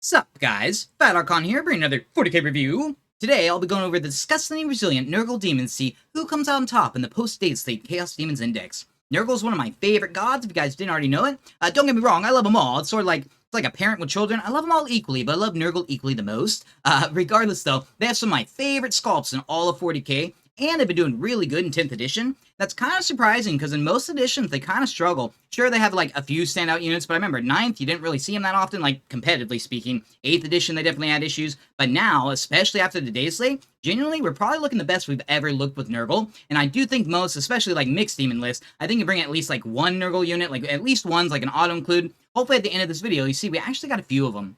Sup guys, FatArchon here, bringing another 40k review. Today I'll be going over the disgustingly resilient Nurgle Daemons to see who comes out on top in the post-Dataslate Chaos Daemons Index. Nurgle is one of my favorite gods, if you guys didn't already know it. Don't get me wrong, I love them all. It's sort of like a parent with children. I love them all equally, but I love Nurgle equally the most. Regardless though, they have some of my favorite sculpts in all of 40k, and they've been doing really good in 10th edition. That's kind of surprising, because in most editions, they kind of struggle. Sure, they have, like, a few standout units, but I remember 9th, you didn't really see them that often, like, competitively speaking. 8th edition, they definitely had issues. But now, especially after the Dataslate, genuinely, we're probably looking the best we've ever looked with Nurgle. And I do think most, especially, like, mixed demon lists, I think you bring at least, like, one Nurgle unit, like, at least one's, like, an auto-include. Hopefully, at the end of this video, you see we actually got a few of them.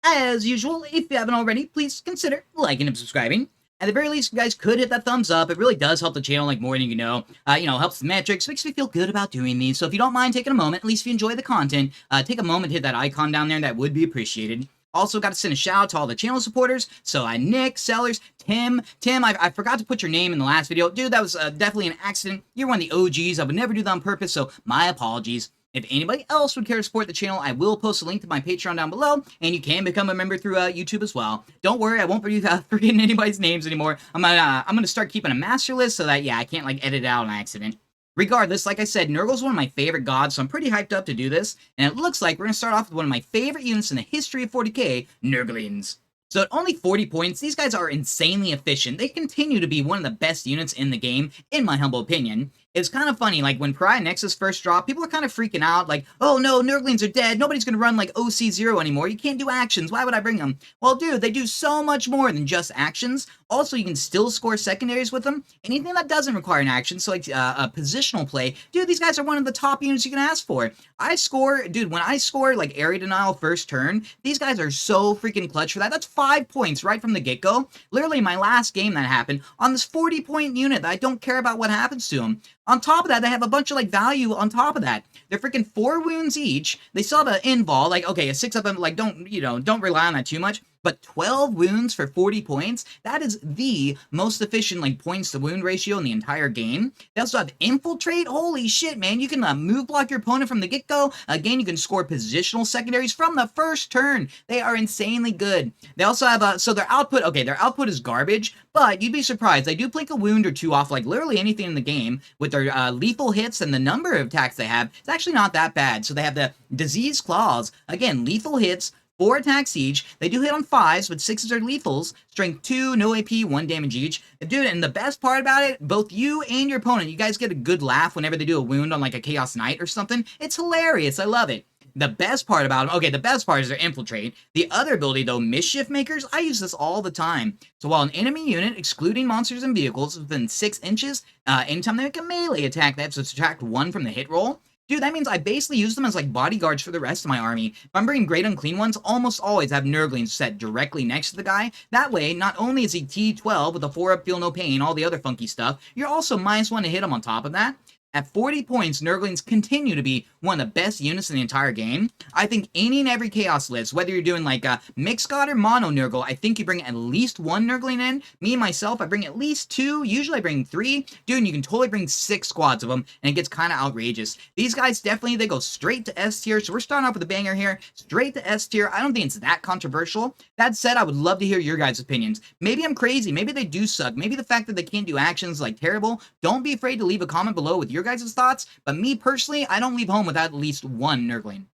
As usual, if you haven't already, please consider liking and subscribing. At the very least, you guys could hit that thumbs up. It really does help the channel, like, more than you know. Helps the metrics, makes me feel good about doing these. So if you don't mind taking a moment, at least if you enjoy the content, take a moment to hit that icon down there. That would be appreciated. Also, got to send a shout out to all the channel supporters. So, Nick, Sellers, Tim, I forgot to put your name in the last video. Dude, that was definitely an accident. You're one of the OGs. I would never do that on purpose, so my apologies. If anybody else would care to support the channel, I will post a link to my Patreon down below, and you can become a member through YouTube as well. Don't worry, I won't be forgetting anybody's names anymore. I'm gonna start keeping a master list so that, yeah, I can't, like, edit it out on accident. Regardless, like I said, Nurgle's one of my favorite gods, so I'm pretty hyped up to do this, and it looks like we're gonna start off with one of my favorite units in the history of 40k, Nurglings. So at only 40 points, these guys are insanely efficient. They continue to be one of the best units in the game, in my humble opinion. It's kind of funny, like, when Pariah Nexus first dropped, people were kind of freaking out, like, oh no, Nurglings are dead, nobody's gonna run, like, OC0 anymore, you can't do actions, why would I bring them? Well, dude, they do so much more than just actions. Also, you can still score secondaries with them. Anything that doesn't require an action, so like a positional play, dude, these guys are one of the top units you can ask for. When I score, like, area denial first turn, these guys are so freaking clutch for that. That's 5 points right from the get-go. Literally, my last game that happened on this 40-point unit that I don't care about what happens to them. On top of that, they have a bunch of, like, value on top of that. They're freaking 4 wounds each. They still have an invul. Like, okay, a 6 of them, like, don't rely on that too much. But 12 wounds for 40 points, that is the most efficient, like, points to wound ratio in the entire game. They also have infiltrate. Holy shit, man. You can move block your opponent from the get-go. Again, you can score positional secondaries from the first turn. They are insanely good. They also have, so their output, okay, their output is garbage, but you'd be surprised. They do blink a wound or two off, like, literally anything in the game. With their lethal hits and the number of attacks they have, it's actually not that bad. So they have the Disease Claws. Again, lethal hits, 4 attacks each. They do hit on 5s, but 6s are lethals. Strength 2, no AP, 1 damage each. Dude, and the best part about it, both you and your opponent, you guys get a good laugh whenever they do a wound on, like, a Chaos Knight or something. It's hilarious. I love it. The best part about them, okay, the best part is their infiltrate. The other ability, though, Mischief Makers, I use this all the time. So while an enemy unit, excluding monsters and vehicles, within 6 inches, anytime they make a melee attack, they have to subtract 1 from the hit roll. Dude, that means I basically use them as, like, bodyguards for the rest of my army. If I'm bringing Great Unclean Ones, almost always have Nurglings set directly next to the guy. That way, not only is he T12 with a 4-up, feel no pain, all the other funky stuff, you're also -1 to hit him on top of that. At 40 points, Nurglings continue to be one of the best units in the entire game. I think any and every Chaos list, whether you're doing, like, a Mixed God or Mono Nurgle, I think you bring at least 1 Nurgling in. Me, myself, I bring at least 2. Usually I bring 3. Dude, and you can totally bring 6 squads of them, and it gets kind of outrageous. These guys definitely, they go straight to S tier, so we're starting off with a banger here. Straight to S tier. I don't think it's that controversial. That said, I would love to hear your guys' opinions. Maybe I'm crazy. Maybe they do suck. Maybe the fact that they can't do actions, like, terrible. Don't be afraid to leave a comment below with your guys' thoughts, but me personally, I don't leave home without at least 1 Nurgling.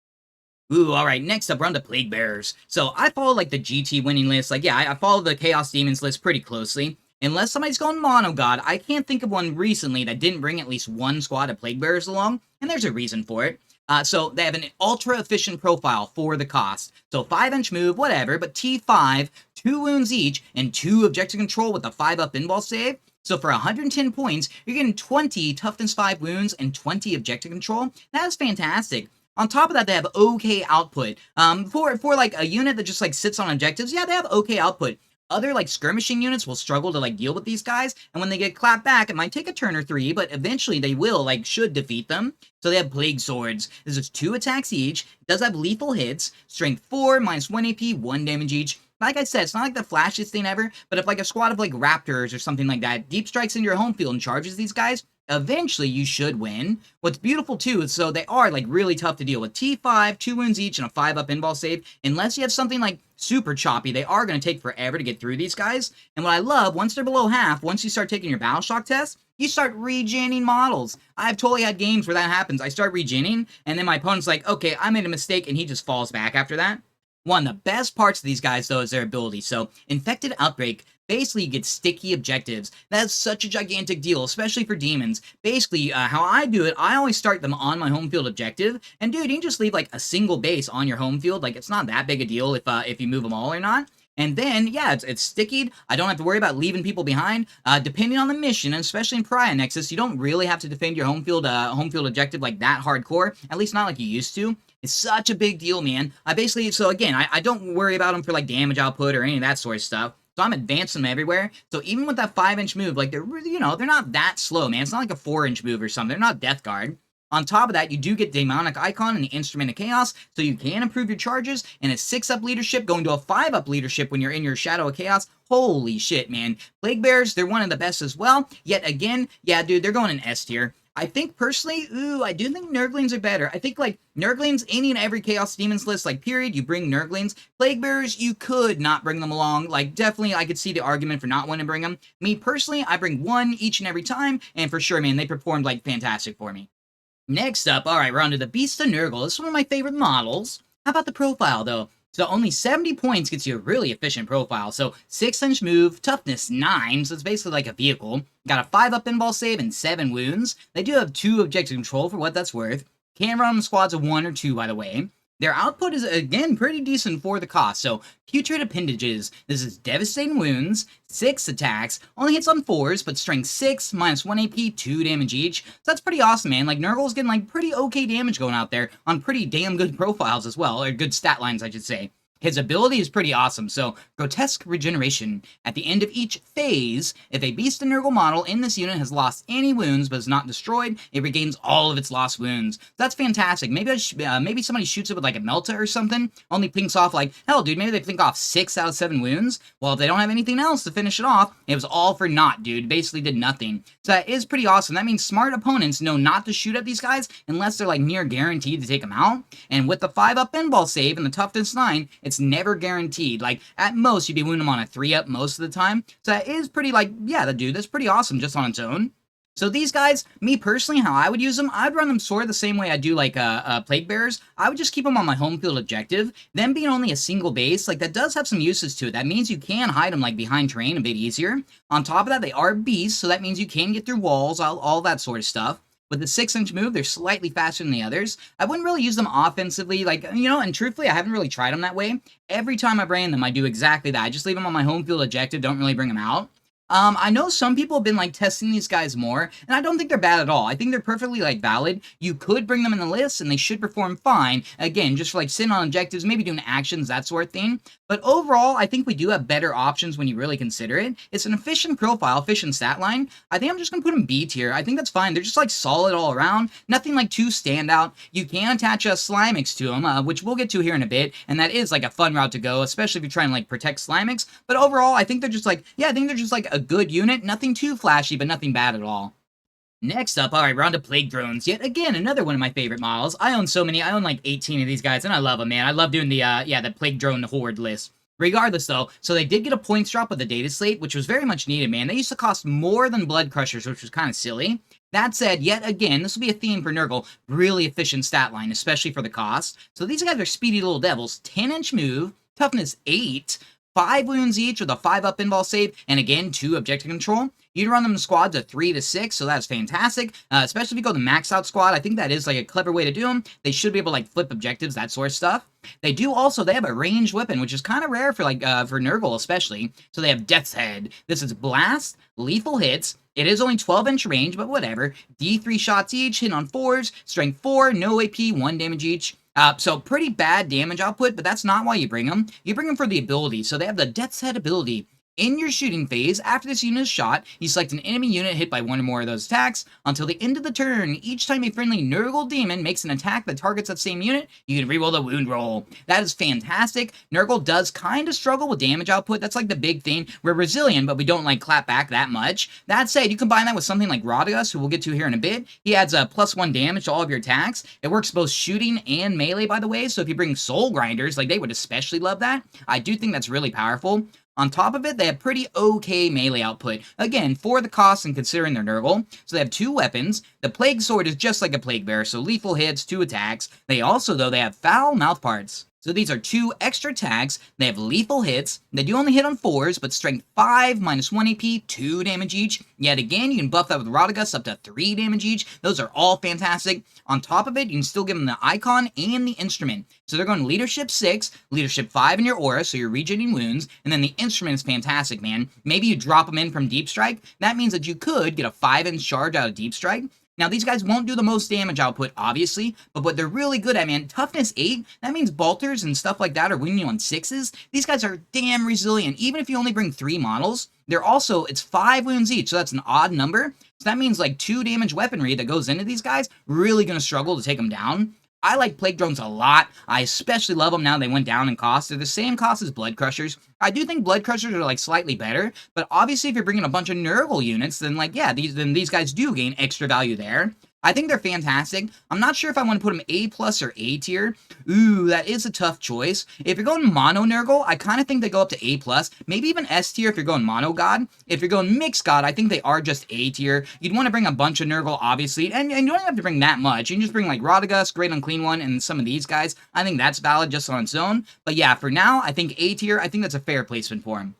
Ooh, alright, next up, we're on to Plaguebearers. So, I follow, like, the GT winning list. Like, yeah, I follow the Chaos Daemons list pretty closely. Unless somebody's going Mono God, I can't think of one recently that didn't bring at least 1 squad of Plaguebearers along, and there's a reason for it. So, they have an ultra-efficient profile for the cost. So, 5-inch move, whatever, but T5, 2 wounds each, and 2 objective control with a 5-up invul save. So for 110 points, you're getting 20 Toughness 5 wounds and 20 objective control. That is fantastic. On top of that, they have okay output. For like a unit that just, like, sits on objectives, yeah, they have okay output. Other, like, skirmishing units will struggle to, like, deal with these guys, and when they get clapped back, it might take a turn or 3, but eventually they will, like, should defeat them. So they have Plague Swords. This is 2 attacks each. It does have lethal hits. Strength 4, -1 AP, 1 damage each. Like I said, it's not like the flashiest thing ever, but if, like, a squad of, like, Raptors or something like that deep strikes into your home field and charges these guys, eventually you should win. What's beautiful too is so they are like really tough to deal with. T5, 2 wounds each, and a 5-up invul save. Unless you have something like super choppy, they are going to take forever to get through these guys. And what I love, once they're below half, once you start taking your battle shock test, you start regenning models. I've totally had games where that happens. I start regenning, and then my opponent's like, okay, I made a mistake, and he just falls back after that. One of the best parts of these guys, though, is their ability. So, Infected Outbreak, basically you get sticky objectives. That's such a gigantic deal, especially for demons. Basically, how I do it, I always start them on my home field objective. And dude, you can just leave like a single base on your home field. Like, it's not that big a deal if you move them all or not. And then, yeah, it's stickied. I don't have to worry about leaving people behind. Depending on the mission, and especially in Pariah Nexus, you don't really have to defend your home field objective like that hardcore. At least not like you used to. It's such a big deal, man. So again, I don't worry about them for like damage output or any of that sort of stuff. So I'm advancing them everywhere. So even with that 5-inch move, like they're really, they're not that slow, man. It's not like a 4-inch move or something. They're not Death Guard. On top of that, you do get Demonic Icon and the Instrument of Chaos, so you can improve your charges, and a 6-up leadership going to a 5-up leadership when you're in your Shadow of Chaos. Holy shit, man. Plaguebearers, they're one of the best as well. Yet again, yeah, dude, they're going in S tier. I think, personally, I do think Nurglings are better. I think, like, Nurglings, any and every Chaos Demons list, like, period, you bring Nurglings. Plaguebearers, you could not bring them along. Like, definitely, I could see the argument for not wanting to bring them. Me, personally, I bring one each and every time, and for sure, man, they performed, like, fantastic for me. Next up, alright, we're on to the Beast of Nurgle. This is one of my favorite models. How about the profile, though? So only 70 points gets you a really efficient profile. So 6-inch move, toughness 9, so it's basically like a vehicle. Got a 5-up invul save and 7 wounds. They do have 2 objective control for what that's worth. Can run on squads of 1 or 2, by the way. Their output is, again, pretty decent for the cost. So, Putrid Appendages. This is Devastating Wounds, 6 attacks, only hits on 4s, but strength 6, minus 1 AP, 2 damage each. So that's pretty awesome, man. Like, Nurgle's getting, like, pretty okay damage going out there on pretty damn good profiles as well, or good stat lines, I should say. His ability is pretty awesome, so Grotesque Regeneration. At the end of each phase, if a Beast and Nurgle model in this unit has lost any wounds but is not destroyed, it regains all of its lost wounds. That's fantastic. Maybe maybe somebody shoots it with like a Melta or something, only pinks off like, hell dude, maybe they pink off 6 out of 7 wounds. Well, if they don't have anything else to finish it off, it was all for naught, dude. Basically did nothing. So that is pretty awesome. That means smart opponents know not to shoot at these guys unless they're like near guaranteed to take them out. And with the 5-up invul save and the toughness 9, it's never guaranteed. Like, at most, you'd be wounding them on a 3-up most of the time. So that is pretty, like, yeah, dude, that's pretty awesome just on its own. So these guys, me personally, how I would use them, I'd run them sort of the same way I do, like, Plaguebearers. I would just keep them on my home field objective. Them being only a single base, like, that does have some uses to it. That means you can hide them, like, behind terrain a bit easier. On top of that, they are beasts, so that means you can get through walls, all that sort of stuff. With the 6-inch move, they're slightly faster than the others. I wouldn't really use them offensively, like, and truthfully, I haven't really tried them that way. Every time I bring them, I do exactly that. I just leave them on my home field objective, don't really bring them out. I know some people have been, like, testing these guys more, and I don't think they're bad at all. I think they're perfectly, like, valid. You could bring them in the list, and they should perform fine. Again, just for, like, sitting on objectives, maybe doing actions, that sort of thing. But overall, I think we do have better options when you really consider it. It's an efficient profile, efficient stat line. I think I'm just gonna put them B tier. I think that's fine. They're just, like, solid all around. Nothing, like, too standout. You can attach a Slimux to them, which we'll get to here in a bit, and that is, like, a fun route to go, especially if you're trying to, like, protect Slimux. But overall, I think they're just, like, yeah, I think they're just, like, a good unit. Nothing too flashy, but nothing bad at all. Next up, alright, we're on to Plague Drones. Yet again, another one of my favorite models. I own so many. I own like 18 of these guys, and I love them, man. I love doing the, the Plague Drone Horde list. Regardless, though, so they did get a points drop with the Dataslate, which was very much needed, man. They used to cost more than Blood Crushers, which was kind of silly. That said, yet again, this will be a theme for Nurgle. Really efficient stat line, especially for the cost. So these guys are speedy little devils. 10-inch move, toughness 8, 5 wounds each with a 5-up invul save, and again, 2 objective control. You can run them in squads of 3 to 6, so that's fantastic. Especially if you go the max out squad, I think that is like a clever way to do them. They should be able to like flip objectives, that sort of stuff. They have a ranged weapon, which is kind of rare for like for Nurgle especially. So they have Death's Head. This is blast, lethal hits. It is only 12-inch range, but whatever. D3 shots each, hit on 4s, strength 4, no AP, 1 damage each. So pretty bad damage output, but that's not why you bring them. You bring them for the ability. So they have the Death's Head ability. In your shooting phase, after this unit is shot, you select an enemy unit hit by one or more of those attacks. Until the end of the turn, each time a friendly Nurgle Daemon makes an attack that targets that same unit, you can reroll the wound roll. That is fantastic. Nurgle does kind of struggle with damage output. That's like the big thing. We're resilient, but we don't like clap back that much. That said, you combine that with something like Rotigus, who we'll get to here in a bit. He adds a +1 damage to all of your attacks. It works both shooting and melee, by the way, so if you bring Soul Grinders, like they would especially love that. I do think that's really powerful. On top of it, they have pretty okay melee output. Again, for the cost and considering their Nurgle. So they have 2 weapons. The Plague Sword is just like a Plaguebearer, so lethal hits, 2 attacks. They also, though, they have foul mouth parts. So these are 2 extra attacks. They have lethal hits. They do only hit on 4s, but strength 5, -1 AP, 2 damage each. Yet again, you can buff that with Rotigus up to 3 damage each. Those are all fantastic. On top of it, you can still give them the icon and the instrument. So they're going leadership 6, leadership 5 in your aura, so you're regenerating wounds, and then the instrument is fantastic, man. Maybe you drop them in from Deep Strike. That means that you could get a 5-inch charge out of Deep Strike. Now, these guys won't do the most damage output, obviously, but what they're really good at, man, toughness 8, that means bolters and stuff like that are winning you on 6s. These guys are damn resilient. Even if you only bring 3 models, they're also, it's 5 wounds each, so that's an odd number. So that means like 2 damage weaponry that goes into these guys, really going to struggle to take them down. I like Plague Drones a lot. I especially love them now they went down in cost. They're the same cost as Blood Crushers. I do think Blood Crushers are like slightly better, but obviously if you're bringing a bunch of Nurgle units, then like, yeah, these guys do gain extra value there. I think they're fantastic. I'm not sure if I want to put them A+ or A tier. Ooh, that is a tough choice. If you're going mono Nurgle, I kind of think they go up to A+, maybe even S tier if you're going mono God. If you're going mixed God, I think they are just A tier. You'd want to bring a bunch of Nurgle, obviously, and you don't have to bring that much. You can just bring like Rotigus, Great Unclean One, and some of these guys. I think that's valid just on its own. But yeah, for now, I think A tier, I think that's a fair placement for him.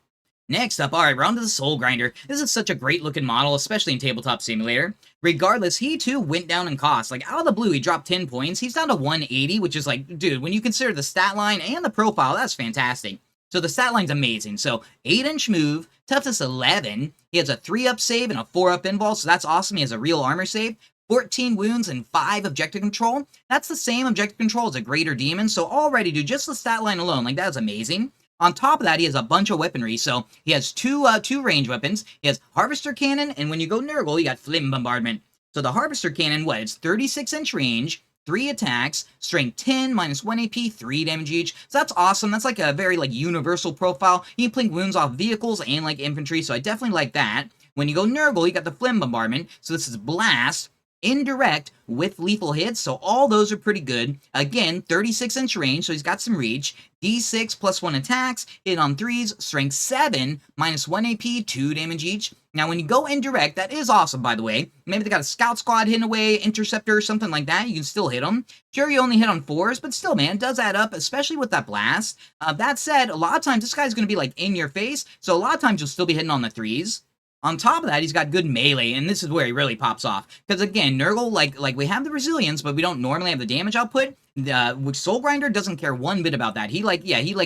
Next up, alright, we're on to the Soul Grinder. This is such a great looking model, especially in Tabletop Simulator. Regardless, he too went down in cost. Like, out of the blue, he dropped 10 points. He's down to 180, which is like, dude, when you consider the stat line and the profile, that's fantastic. So the stat line's amazing. So, 8-inch move, toughness 11. He has a 3-up save and a 4-up invul, so that's awesome. He has a real armor save. 14 wounds and 5 objective control. That's the same objective control as a Greater Demon, so already, dude, just the stat line alone, like, that is amazing. On top of that, he has a bunch of weaponry, so he has two range weapons. He has Harvester Cannon, and when you go Nurgle, you got Flame Bombardment. So the Harvester Cannon, what, it's 36-inch range, 3 attacks, strength 10, -1 AP, 3 damage each. So that's awesome. That's like a very like universal profile. You can plink wounds off vehicles and like infantry, so I definitely like that. When you go Nurgle, you got the Flame Bombardment, so this is Blast, indirect with lethal hits, so all those are pretty good. Again, 36-inch range, so he's got some reach. D6 +1 attacks, hit on 3s, strength 7, -1 AP, 2 damage each. Now, when you go indirect, that is awesome, by the way. Maybe they got a scout squad hidden away, interceptor, or something like that. You can still hit them. Sure, you only hit on 4s, but still, man, it does add up, especially with that blast. That said, a lot of times, this guy's going to be, like, in your face, so a lot of times you'll still be hitting on the 3s. On top of that, he's got good melee, and this is where he really pops off. Because again, Nurgle, like we have the resilience, but we don't normally have the damage output. Which Soul Grinder doesn't care one bit about that. He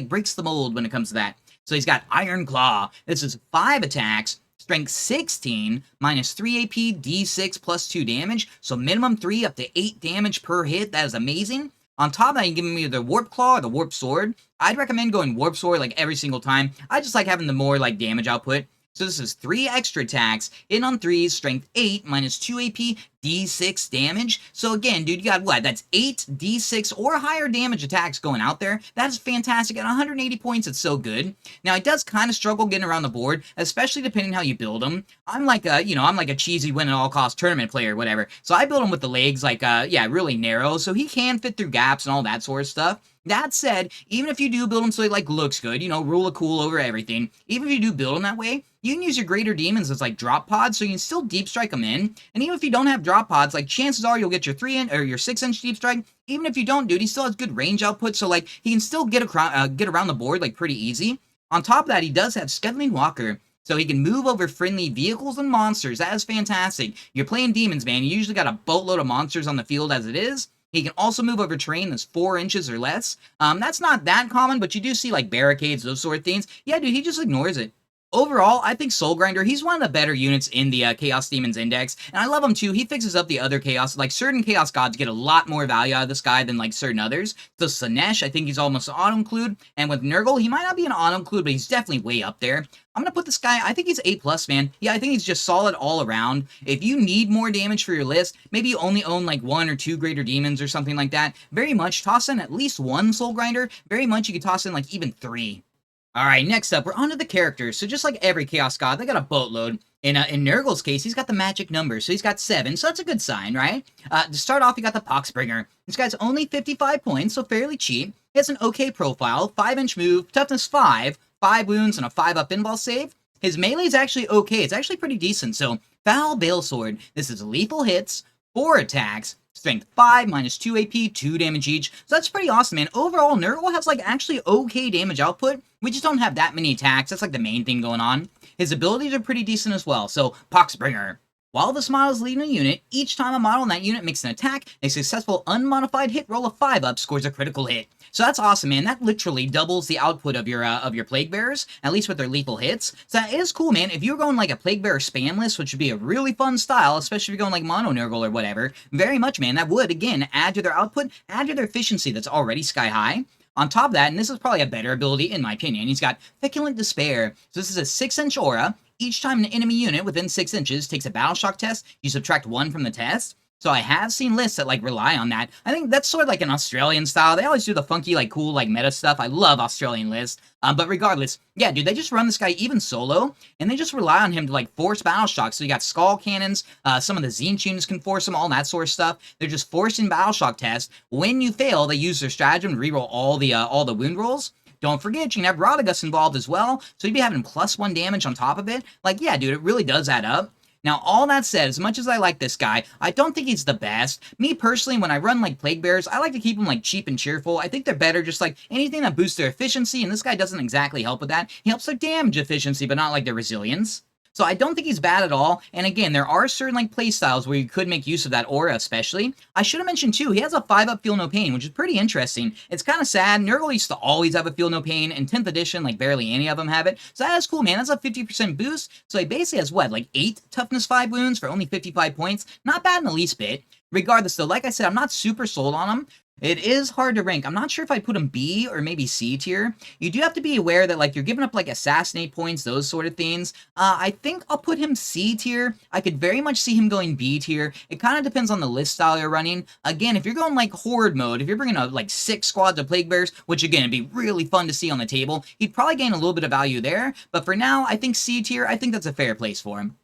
breaks the mold when it comes to that. So he's got Iron Claw. This is 5 attacks, strength 16, -3 AP, D6 +2 damage. So minimum 3 up to 8 damage per hit. That is amazing. On top of that, you can give him either the Warp Claw or the Warp Sword. I'd recommend going Warp Sword like every single time. I just like having the more like damage output. So this is 3 extra attacks, hit on 3s, strength 8, -2 AP, D6 damage. So again, dude, you got what? That's 8 D6 or higher damage attacks going out there. That is fantastic. At 180 points, it's so good. Now, he does kind of struggle getting around the board, especially depending how you build him. I'm like a cheesy win at all cost tournament player, whatever. So I build him with the legs like, really narrow, so he can fit through gaps and all that sort of stuff. That said, even if you do build him so he like looks good, rule of cool over everything, even if you do build him that way, you can use your Greater Demons as like drop pods, so you can still deep strike them in. And even if you don't have drop pods, like chances are you'll get your 3-inch or your 6-inch deep strike. Even if you don't, dude, he still has good range output, so like he can still get around the board like pretty easy. On top of that, he does have Scuttling Walker, so he can move over friendly vehicles and monsters. That is fantastic. You're playing demons, man. You usually got a boatload of monsters on the field as it is. He can also move over terrain that's 4 inches or less. That's not that common, but you do see like barricades, those sort of things. Yeah, dude, he just ignores it. Overall, I think Soul Grinder, he's one of the better units in the Chaos Demons Index, and I love him too. He fixes up the other Chaos, like certain Chaos Gods get a lot more value out of this guy than like certain others. So Slanesh, I think he's almost an auto-include, and with Nurgle, he might not be an auto-include, but he's definitely way up there. I'm gonna put this guy, I think he's A+, man. Yeah, I think he's just solid all around. If you need more damage for your list, maybe you only own like 1 or 2 Greater Demons or something like that, very much toss in at least 1 Soul Grinder, very much you could toss in like even 3. Alright, next up, we're on to the characters. So just like every Chaos God, they got a boatload. In Nurgle's case, he's got the magic number, so he's got 7, so that's a good sign, right? To start off, you got the Poxbringer. This guy's only 55 points, so fairly cheap. He has an okay profile, 5-inch move, toughness 5, 5 wounds, and a 5-up pinball save. His melee is actually okay, it's actually pretty decent, so Foul Balesword. This is lethal hits, 4 attacks, strength 5, minus 2 AP, 2 damage each. So that's pretty awesome, man. Overall, Nurgle has like actually okay damage output. We just don't have that many attacks. That's like the main thing going on. His abilities are pretty decent as well. So, Poxbringer. While this model is leading a unit, each time a model in that unit makes an attack, a successful unmodified hit roll of 5-up scores a critical hit. So that's awesome, man. That literally doubles the output of your Plaguebearers, at least with their lethal hits. So that is cool, man. If you're going like a Plaguebearer spam list, which would be a really fun style, especially if you're going like Mono Nurgle or whatever, very much, man, that would, again, add to their output, add to their efficiency that's already sky high. On top of that, and this is probably a better ability in my opinion, he's got Feculent Despair. So this is a 6-inch aura. Each time an enemy unit within 6 inches takes a Battle Shock test, you subtract 1 from the test. So I have seen lists that like rely on that. I think that's sort of like an Australian style. They always do the funky, like cool, like meta stuff. I love Australian lists. But regardless, yeah, dude, they just run this guy even solo, and they just rely on him to like force battle shocks. So you got Skull Cannons, some of the Tzeentch units can force them, all that sort of stuff. They're just forcing battle shock tests. When you fail, they use their stratagem to reroll all the wound rolls. Don't forget, you can have Rotigus involved as well, so you'd be having +1 damage on top of it. Like, yeah, dude, it really does add up. Now, all that said, as much as I like this guy, I don't think he's the best. Me, personally, when I run, like, Plaguebearers, I like to keep them, like, cheap and cheerful. I think they're better just, like, anything that boosts their efficiency, and this guy doesn't exactly help with that. He helps their damage efficiency, but not, like, their resilience. So I don't think he's bad at all, and again, there are certain like playstyles where you could make use of that aura especially. I should have mentioned too, he has a 5-up Feel No Pain, which is pretty interesting. It's kind of sad, Nurgle used to always have a Feel No Pain, and 10th edition, like barely any of them have it, so that is cool, man. That's a 50% boost, so he basically has what, like 8 toughness 5 wounds for only 55 points? Not bad in the least bit. Regardless though, like I said, I'm not super sold on him. It is hard to rank. I'm not sure if I put him B or maybe C tier. You do have to be aware that like you're giving up like assassinate points, those sort of things. I think I'll put him C tier. I could very much see him going B tier. It kind of depends on the list style you're running. Again, if you're going like horde mode, if you're bringing up like 6 squads of Plaguebearers, which again would be really fun to see on the table, he'd probably gain a little bit of value there. But for now, I think C tier. I think that's a fair place for him.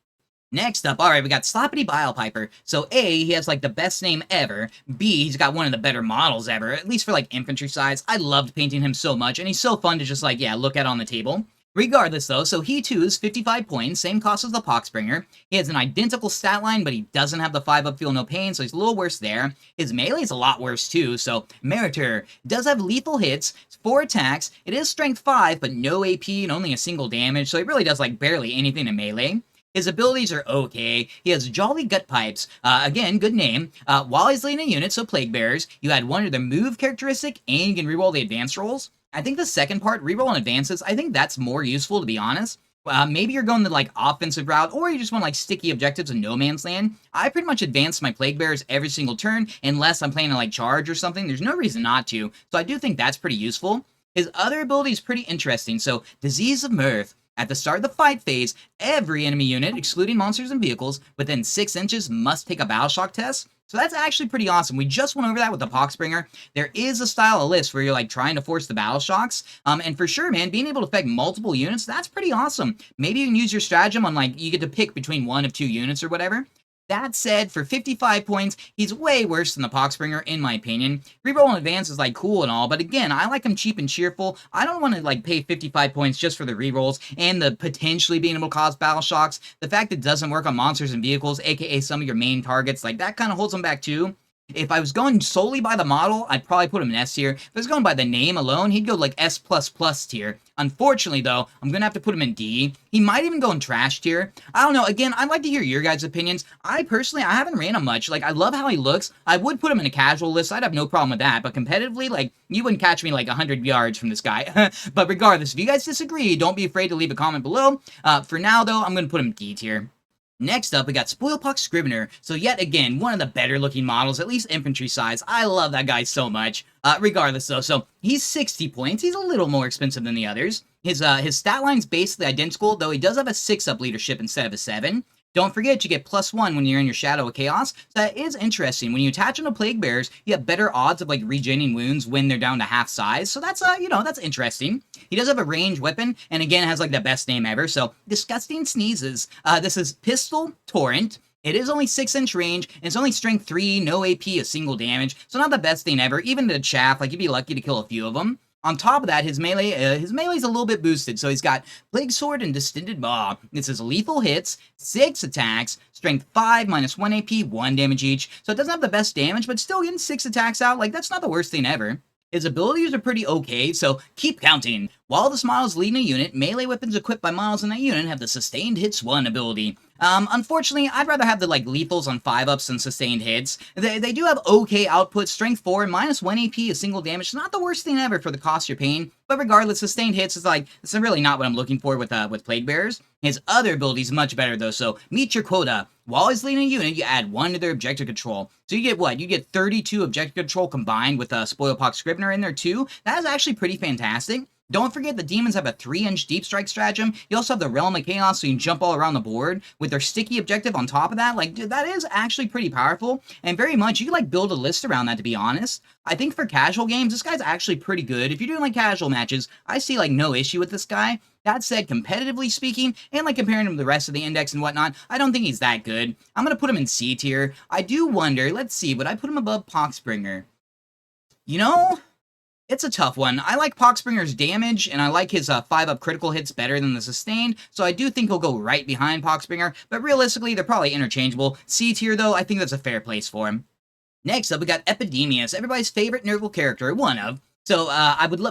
Next up, alright, we got Sloppity Bilepiper. So A, he has like the best name ever. B, he's got one of the better models ever, at least for like infantry size. I loved painting him so much, and he's so fun to just like, yeah, look at on the table. Regardless though, so he too is 55 points, same cost as the Poxbringer. He has an identical stat line, but he doesn't have the 5-up Feel No Pain, so he's a little worse there. His melee is a lot worse too, so Meritor does have lethal hits, 4 attacks, it is strength 5, but no AP and only a single damage, so he really does like barely anything in melee. His abilities are okay. He has Jolly Gut Pipes. Again, good name. While he's leading a unit, so Plaguebearers, you add one of their move characteristic, and you can reroll the advanced rolls. I think the second part, reroll and advances, I think that's more useful, to be honest. Maybe you're going the like offensive route, or you just want like sticky objectives in no man's land. I pretty much advance my Plaguebearers every single turn, unless I'm playing a like charge or something. There's no reason not to, so I do think that's pretty useful. His other ability is pretty interesting. So, Disease of Mirth. At the start of the fight phase, every enemy unit, excluding monsters and vehicles, within 6 inches must take a Battle Shock test. So that's actually pretty awesome. We just went over that with the Poxbringer. There is a style of list where you're like trying to force the Battle Shocks. And for sure, man, being able to affect multiple units, that's pretty awesome. Maybe you can use your stratagem on like, you get to pick between 1 of 2 units or whatever. That said, for 55 points, he's way worse than the Poxbringer, in my opinion. Reroll and advance is, like, cool and all, but again, I like him cheap and cheerful. I don't want to, like, pay 55 points just for the rerolls and the potentially being able to cause battle shocks. The fact it doesn't work on monsters and vehicles, aka some of your main targets, like, that kind of holds him back, too. If I was going solely by the model, I'd probably put him in S tier. If I was going by the name alone, he'd go like S++ tier. Unfortunately, though, I'm going to have to put him in D. He might even go in trash tier. I don't know. Again, I'd like to hear your guys' opinions. I haven't ran him much. Like, I love how he looks. I would put him in a casual list. I'd have no problem with that. But competitively, like, you wouldn't catch me like 100 yards from this guy. But regardless, if you guys disagree, don't be afraid to leave a comment below. For now, though, I'm going to put him in D tier. Next up, we got Spoilpox Scrivener. So yet again, one of the better looking models, at least infantry size. I love that guy so much. Regardless though, so he's 60 points. He's a little more expensive than the others. His stat line's basically identical, though he does have a 6-up leadership instead of a 7. Don't forget, you get +1 when you're in your Shadow of Chaos. So that is interesting. When you attach him to Plaguebearers, you have better odds of, like, regenerating wounds when they're down to half size. So that's, that's interesting. He does have a ranged weapon, and again, has, like, the best name ever. So, Disgusting Sneezes. This is Pistol Torrent. It is only 6-inch range, and it's only strength 3, no AP, a single damage. So not the best thing ever. Even to chaff, like, you'd be lucky to kill a few of them. On top of that, his melee's a little bit boosted, so he's got Plague Sword and Distended Maw. This is lethal hits, 6 attacks, strength 5, -1 AP, 1 damage each. So it doesn't have the best damage, but still getting 6 attacks out, like, that's not the worst thing ever. His abilities are pretty okay, so keep counting. While this model is leading a unit, melee weapons equipped by models in that unit have the Sustained Hits 1 ability. Unfortunately, I'd rather have the, like, lethals on 5-ups than sustained hits. They do have okay output, strength 4, -1 AP, a single damage. Not the worst thing ever for the cost you're paying, but regardless, sustained hits is like, it's really not what I'm looking for with Plaguebearers. His other ability is much better though, so meet your quota. While he's leading a unit, you add 1 to their objective control. So you get what? You get 32 objective control combined with Spoilpox Scrivener in there too. That is actually pretty fantastic. Don't forget the demons have a 3-inch deep strike stratagem. You also have the Realm of Chaos, so you can jump all around the board with their sticky objective on top of that. Like, dude, that is actually pretty powerful, and very much, you can, like, build a list around that, to be honest. I think for casual games, this guy's actually pretty good. If you're doing, like, casual matches, I see, like, no issue with this guy. That said, competitively speaking, and, like, comparing him to the rest of the index and whatnot, I don't think he's that good. I'm gonna put him in C tier. I do wonder, let's see, would I put him above Poxbringer? You know, it's a tough one. I like Poxbringer's damage, and I like his 5-up critical hits better than the sustained, so I do think he'll go right behind Poxbringer, but realistically, they're probably interchangeable. C tier, though, I think that's a fair place for him. Next up, we got Epidemius, everybody's favorite Nurgle character, one of. So,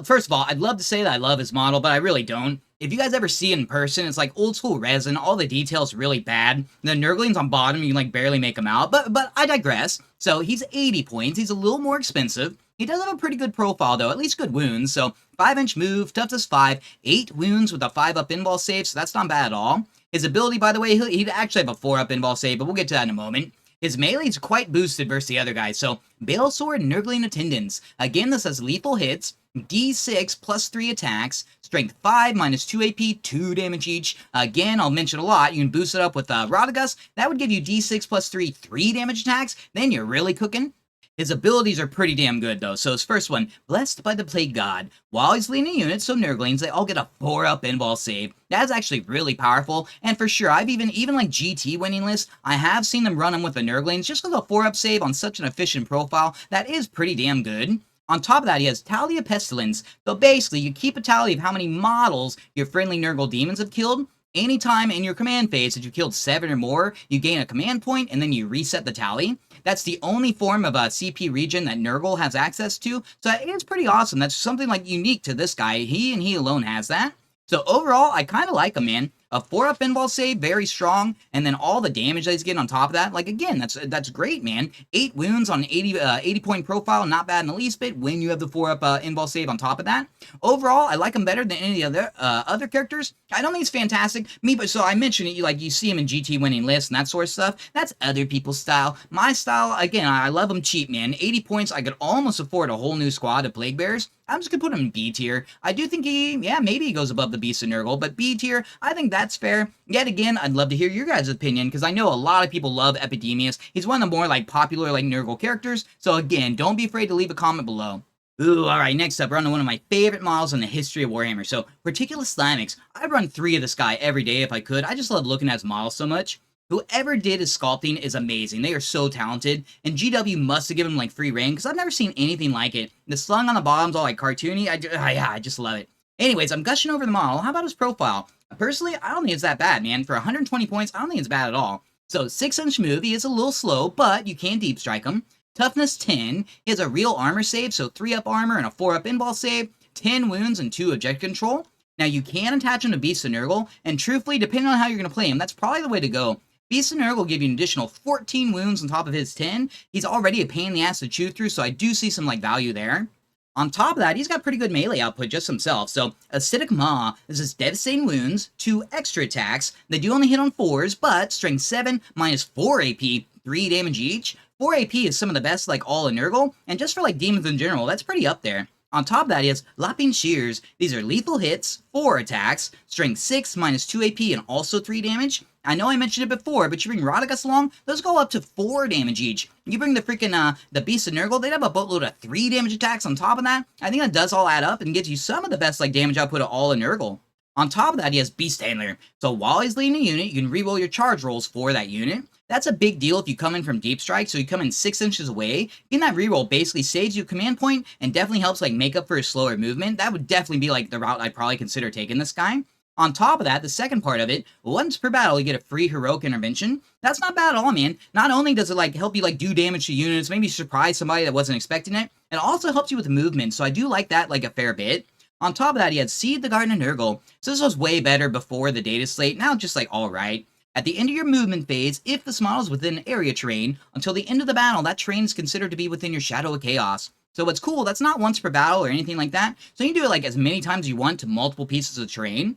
first of all, I'd love to say that I love his model, but I really don't. If you guys ever see it in person, it's like old school resin, all the details really bad. The Nurglings on bottom, you can, like, barely make them out, but I digress. So, he's 80 points, he's a little more expensive. He does have a pretty good profile, though, at least good wounds. So, 5-inch move, toughness 5, 8 wounds with a 5-up invul save, so that's not bad at all. His ability, by the way, he'd actually have a 4-up invul save, but we'll get to that in a moment. His melee's quite boosted versus the other guys, so Bale Sword, Nurgling Attendants. Again, this has lethal hits, D6 +3 attacks, strength 5, -2 AP, 2 damage each. Again, I'll mention a lot, you can boost it up with Rotigus. That would give you D6 +3, 3 damage attacks. Then you're really cooking. His abilities are pretty damn good, though. So his first one, Blessed by the Plague God. While he's leading a unit, so Nurglings, they all get a 4-up invul save. That's actually really powerful, and for sure, I've even like GT winning lists, I have seen them run them with the Nurglings, just because a 4-up save on such an efficient profile, that is pretty damn good. On top of that, he has Tally of Pestilence. So basically, you keep a tally of how many models your friendly Nurgle Daemons have killed. Anytime in your command phase that you killed 7 or more, you gain a command point, and then you reset the tally. That's the only form of a CP region that Nurgle has access to, so it's pretty awesome. That's something, like, unique to this guy. He and he alone has that. So overall, I kind of like him, man. A 4-up invul save, very strong, and then all the damage that he's getting on top of that, like, again, that's great, man. 8 wounds on 80-point profile, not bad in the least bit, when you have the 4-up invul save on top of that. Overall, I like him better than any of the other characters. I don't think he's fantastic. So I mentioned it, you see him in GT winning lists and that sort of stuff. That's other people's style. My style, again, I love him cheap, man. 80 points, I could almost afford a whole new squad of Plaguebearers. I'm just gonna put him in B tier. I do think maybe he goes above the Beast of Nurgle, but B tier, I think that's fair. Yet again, I'd love to hear your guys' opinion, because I know a lot of people love Epidemius. He's one of the more, like, popular, like, Nurgle characters, so again, don't be afraid to leave a comment below. Ooh, alright, next up, we're on to one of my favorite models in the history of Warhammer, so Horticulous Slimux. I'd run 3 of this guy every day if I could. I just love looking at his model so much. Whoever did his sculpting is amazing. They are so talented, and GW must have given him, like, free reign, because I've never seen anything like it. The slung on the bottom's all, like, cartoony. I just love it. Anyways, I'm gushing over the model. How about his profile? Personally, I don't think it's that bad, man. For 120 points, I don't think it's bad at all. So, 6-inch move, he is a little slow, but you can deep strike him. Toughness 10, he has a real armor save, so 3 up armor and a 4 up invul save, 10 wounds and 2 objective control. Now you can attach him to Beast of Nurgle, and truthfully, depending on how you're going to play him, that's probably the way to go. Beast of Nurgle will give you an additional 14 wounds on top of his 10. He's already a pain in the ass to chew through, so I do see some value there. On top of that, he's got pretty good melee output just himself. So, Acidic Maw, this is devastating wounds, 2 extra attacks. They do only hit on 4s, but strength 7 minus 4 AP, 3 damage each. 4 AP is some of the best all in Nurgle, and just for demons in general, that's pretty up there. On top of that, he has Lapping Shears. These are lethal hits, 4 attacks, strength 6 minus 2 AP, and also 3 damage. I know I mentioned it before, but you bring Rotigus along, those go up to 4 damage each. You bring the freaking, the Beast of Nurgle, they'd have a boatload of 3 damage attacks on top of that. I think that does all add up and gives you some of the best, damage output of all in Nurgle. On top of that, he has Beast Handler. So while he's leading a unit, you can reroll your charge rolls for that unit. That's a big deal if you come in from Deep Strike, so you come in 6 inches away. Getting that reroll basically saves you a command point and definitely helps make up for a slower movement. That would definitely be the route I'd probably consider taking this guy. On top of that, the second part of it, once per battle, you get a free heroic intervention. That's not bad at all, man. Not only does it help you do damage to units, maybe surprise somebody that wasn't expecting it, it also helps you with movement, so I do like that a fair bit. On top of that, he had Seed the Garden of Nurgle. So this was way better before the Dataslate, now just alright. At the end of your movement phase, if this model is within area terrain, until the end of the battle, that terrain is considered to be within your Shadow of Chaos. So what's cool, that's not once per battle or anything like that, so you can do it as many times as you want to multiple pieces of terrain.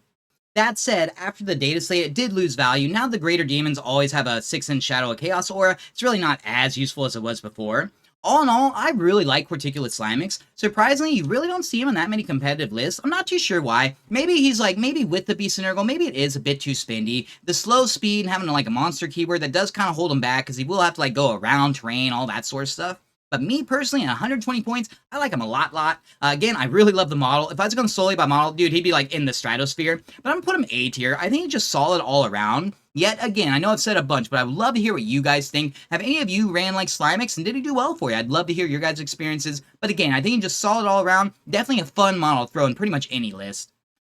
That said, after the Dataslate, it did lose value. Now the Greater Demons always have a 6-inch Shadow of Chaos aura. It's really not as useful as it was before. All in all, I really like Horticulous Slimux. Surprisingly, you really don't see him in that many competitive lists. I'm not too sure why. Maybe he's maybe with the Beast of Nurgle, maybe it is a bit too spendy. The slow speed and having a monster keyword, that does kind of hold him back, because he will have to go around terrain, all that sort of stuff. But me personally, at 120 points, I like him a lot. Again, I really love the model. If I was going solely by model, dude, he'd be in the stratosphere. But I'm going to put him A tier. I think he's just solid all around. Yet again, I know I've said a bunch, but I would love to hear what you guys think. Have any of you ran Slimux, and did he do well for you? I'd love to hear your guys' experiences. But again, I think he's just solid all around. Definitely a fun model to throw in pretty much any list.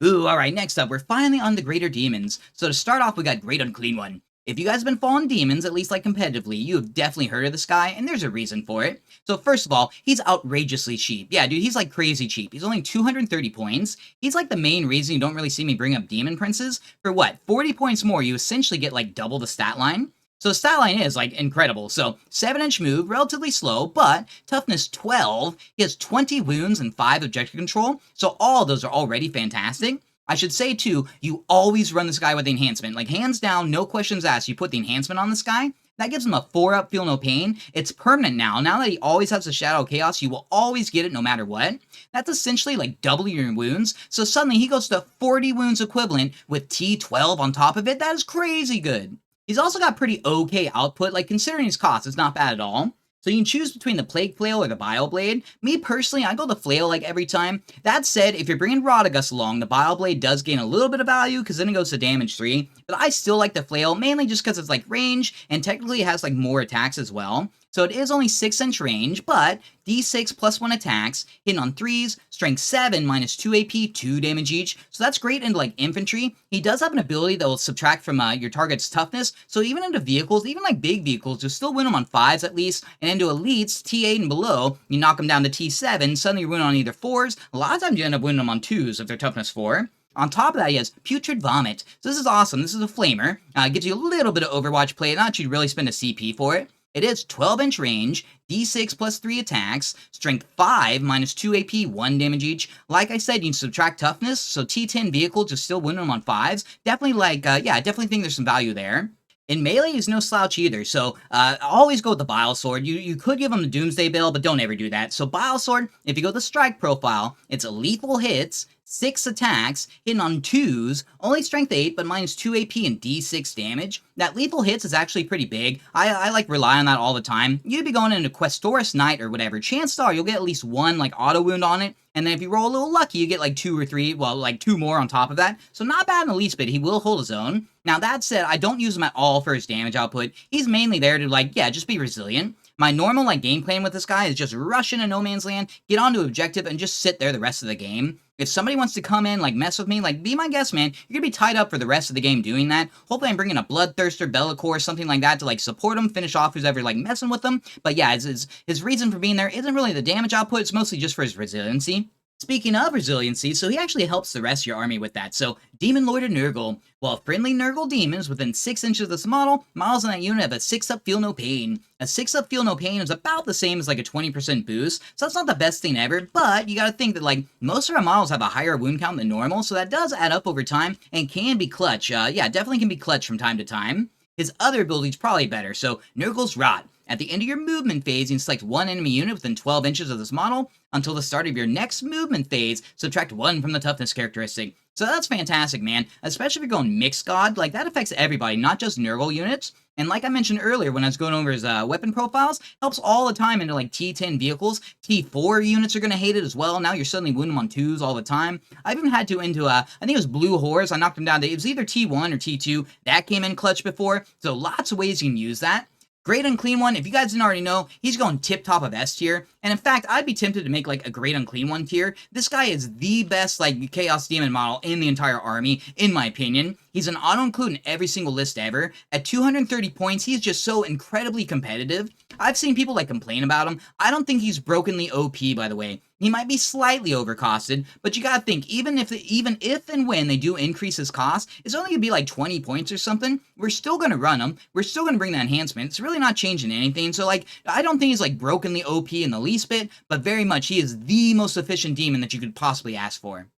Ooh, alright, next up, we're finally on the Greater Demons. So to start off, we got Great Unclean One. If you guys have been following demons, at least competitively, you have definitely heard of this guy, and there's a reason for it. So first of all, he's outrageously cheap. Yeah, dude, he's crazy cheap. He's only 230 points. He's the main reason you don't really see me bring up Demon Princes. For what, 40 points more, you essentially get double the stat line. So the stat line is incredible. So 7-inch move, relatively slow, but toughness 12. He has 20 wounds and 5 objective control. So all of those are already fantastic. I should say, too, you always run this guy with the enhancement. Hands down, no questions asked, you put the enhancement on this guy. That gives him a 4-up Feel No Pain. It's permanent now. Now that he always has the Shadow of Chaos, you will always get it no matter what. That's essentially double your wounds. So suddenly he goes to 40 wounds equivalent with T12 on top of it. That is crazy good. He's also got pretty okay output. Considering his cost, it's not bad at all. So you can choose between the Plague Flail or the Bile Blade. Me personally, I go the Flail every time. That said, if you're bringing Rotigus along, the Bile Blade does gain a little bit of value because then it goes to damage 3. But I still like the Flail, mainly just because it's range, and technically it has more attacks as well. So it is only 6-inch range, but D6 plus 1 attacks, hitting on 3s, strength 7 minus 2 AP, 2 damage each. So that's great into infantry. He does have an ability that will subtract from your target's toughness, so even into vehicles, even big vehicles, you'll still win them on 5s at least, and into elites, T8 and below, you knock them down to T7, suddenly you win on either 4s. A lot of times you end up winning them on 2s if they're toughness 4. On top of that, he has Putrid Vomit. So this is awesome. This is a flamer. Gives you a little bit of Overwatch play, not that you'd really spend a CP for it. It is 12-inch range, D6 plus 3 attacks, strength 5 minus 2 AP, 1 damage each. Like I said, you can subtract toughness, so T10 vehicles just still win them on 5s. Definitely yeah, definitely think there's some value there. In melee, he's no slouch either, so always go with the Bile Sword. You could give him the Doomsday Bill, but don't ever do that. So Bile Sword, if you go the strike profile, it's lethal hits, 6 attacks, hitting on 2s, only strength 8, but minus 2 AP and D6 damage. That lethal hits is actually pretty big. I rely on that all the time. You'd be going into Questoris Knight or whatever. Chances are you'll get at least 1 auto wound on it, and then if you roll a little lucky, you get 2 or 3, well, 2 more on top of that. So not bad in the least bit. He will hold his own. Now that said, I don't use him at all for his damage output. He's mainly there to yeah, just be resilient. My normal game plan with this guy is just rush into no man's land, get onto objective, and just sit there the rest of the game. If somebody wants to come in, like, mess with me, like, be my guest, man. You're gonna be tied up for the rest of the game doing that. Hopefully I'm bringing a Bloodthirster, Bellicor, something like that to, like, support him, finish off who's ever, like, messing with them. But yeah, his reason for being there isn't really the damage output, it's mostly just for his resiliency. Speaking of resiliency, so he actually helps the rest of your army with that. So, Demon Lord of Nurgle. While friendly Nurgle demons within 6 inches of this models in that unit have a 6-up Feel No Pain. A 6-up Feel No Pain is about the same as like a 20% boost, so that's not the best thing ever, but you gotta think that like most of our models have a higher wound count than normal, so that does add up over time and can be clutch. Yeah, definitely can be clutch from time to time. His other ability's probably better, so Nurgle's Rot. At the end of your movement phase, you can select one enemy unit within 12 inches of this model. Until the start of your next movement phase, subtract 1 from the toughness characteristic. So that's fantastic, man. Especially if you're going Mixed God, like that affects everybody, not just Nurgle units. And like I mentioned earlier when I was going over his weapon profiles, helps all the time into like T10 vehicles. T4 units are going to hate it as well. Now you're suddenly wounding them on 2s all the time. I've even had to into, I think it was Blue Horse. I knocked him down to, it was either T1 or T2. That came in clutch before. So lots of ways you can use that. Great Unclean One, if you guys didn't already know, he's going tip-top of S tier. And in fact, I'd be tempted to make like a Great Unclean One tier. This guy is the best like Chaos Demon model in the entire army, in my opinion. He's an auto-include in every single list ever. At 230 points, he's just so incredibly competitive. I've seen people like complain about him. I don't think he's brokenly OP, by the way. He might be slightly overcosted, but you gotta think, even if and when they do increase his cost, it's only gonna be like 20 points or something. We're still gonna run him. We're still gonna bring the enhancement. It's really not changing anything. So like, I don't think he's like brokenly OP in the least bit, but very much he is the most efficient demon that you could possibly ask for.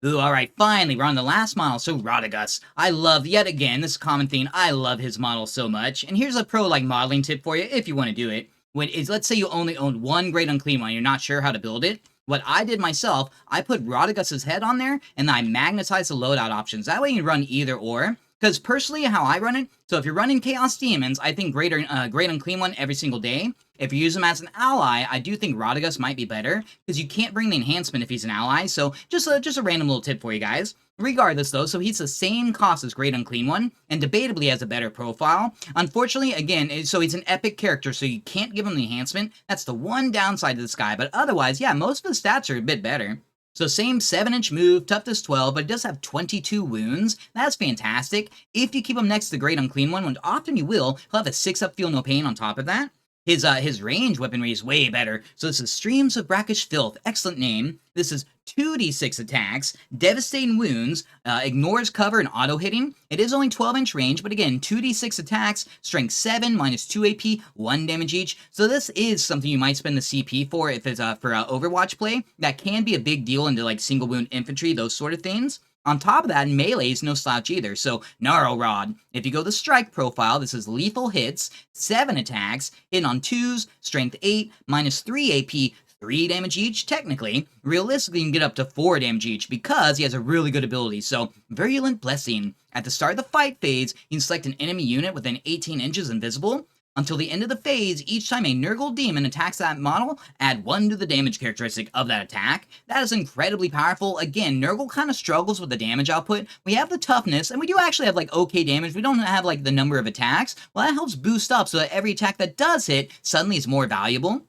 Ooh, alright, finally, we're on the last model, so Rotigus. I love, yet again, this common theme, I love his model so much. And here's a pro, like, modeling tip for you, if you want to do it. Let's say you only own one Great Unclean One, you're not sure how to build it. What I did myself, I put Rotigus's head on there, and I magnetized the loadout options. That way you can run either or. Because personally, how I run it, so if you're running Chaos Demons, I think Great Unclean One every single day. If you use him as an ally, I do think Rotigus might be better, because you can't bring the enhancement if he's an ally, so just a random little tip for you guys. Regardless though, so he's the same cost as Great Unclean One, and debatably has a better profile. Unfortunately, again, so he's an epic character, so you can't give him the enhancement. That's the one downside to this guy, but otherwise, yeah, most of his stats are a bit better. So same 7-inch move, toughness 12, but it does have 22 wounds. That's fantastic. If you keep him next to the Great Unclean One, which often you will, he'll have a 6-up Feel No Pain on top of that. His range weaponry is way better. So this is Streams of Brackish Filth, excellent name. This is 2d6 attacks, devastating wounds, ignores cover and auto hitting. It is only 12-inch range, but again, 2d6 attacks, strength 7, minus 2 AP, 1 damage each. So this is something you might spend the CP for if it's for Overwatch play. That can be a big deal into like single wound infantry, those sort of things. On top of that, melee is no slouch either, so Gnarl Rod. If you go the strike profile, this is lethal hits, 7 attacks, hit on 2s, strength 8, minus 3 AP, 3 damage each, technically. Realistically, you can get up to 4 damage each because he has a really good ability, so Virulent Blessing. At the start of the fight phase, you can select an enemy unit within 18 inches invisible. Until the end of the phase, each time a Nurgle Demon attacks that model, add 1 to the damage characteristic of that attack. That is incredibly powerful. Again, Nurgle kind of struggles with the damage output. We have the toughness, and we do actually have like okay damage. We don't have like the number of attacks. Well, that helps boost up so that every attack that does hit suddenly is more valuable.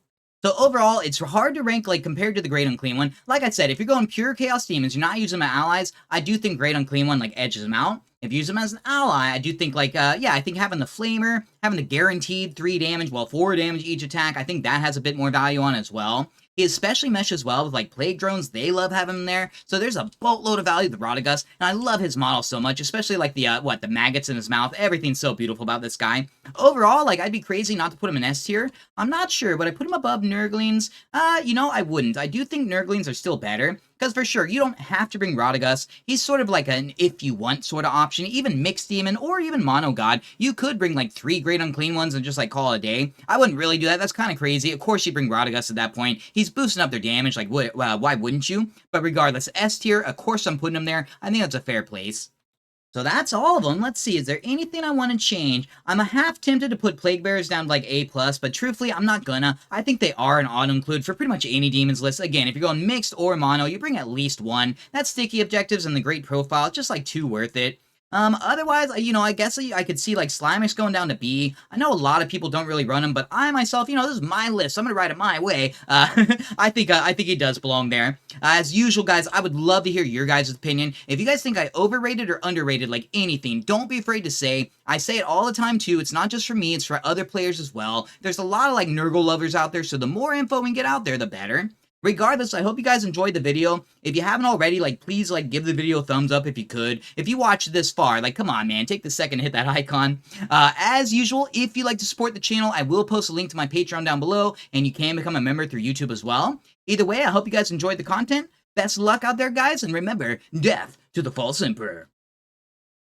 So overall, it's hard to rank like compared to the Great Unclean One. Like I said, if you're going pure Chaos Demons, you're not using them as allies, I do think Great Unclean One like edges them out. If you use them as an ally, I do think like, yeah, I think having the Flamer, having the guaranteed 3 damage, well, 4 damage each attack, I think that has a bit more value on it as well. He especially meshes well with like Plague Drones, they love having him there, so there's a boatload of value to Rotigus, and I love his model so much, especially like the, the maggots in his mouth, everything's so beautiful about this guy. Overall, like, I'd be crazy not to put him in S tier. I'm not sure, but I put him above Nurglings. You know, I wouldn't. I do think Nurglings are still better, because for sure, you don't have to bring Rotigus. He's sort of like an if you want sort of option. Even Mixed Demon or even Mono God, you could bring like 3 Great Unclean Ones and just like call it a day. I wouldn't really do that. That's kind of crazy. Of course, you bring Rotigus at that point. He's boosting up their damage. Like, why wouldn't you? But regardless, S tier, of course I'm putting him there. I think that's a fair place. So that's all of them. Let's see, is there anything I want to change? I'm a half tempted to put Plaguebearers down to like A+, but truthfully, I'm not gonna. I think they are an auto-include for pretty much any Demons list. Again, if you're going Mixed or Mono, you bring at least 1. That's sticky objectives and the great profile, just like 2 worth it. Otherwise, I guess I could see like Slimux going down to B. I know a lot of people don't really run him, but I myself, this is my list. So I'm gonna ride it my way. I think he does belong there. As usual, guys, I would love to hear your guys' opinion. If you guys think I overrated or underrated like anything, don't be afraid to say. I say it all the time too. It's not just for me; it's for other players as well. There's a lot of like Nurgle lovers out there, so the more info we can get out there, the better. Regardless, I hope you guys enjoyed the video. If you haven't already, please, give the video a thumbs up if you could. If you watched this far, come on, man, take the second to hit that icon. As usual, if you'd like to support the channel, I will post a link to my Patreon down below, and you can become a member through YouTube as well. Either way, I hope you guys enjoyed the content. Best luck out there, guys, and remember, death to the false emperor.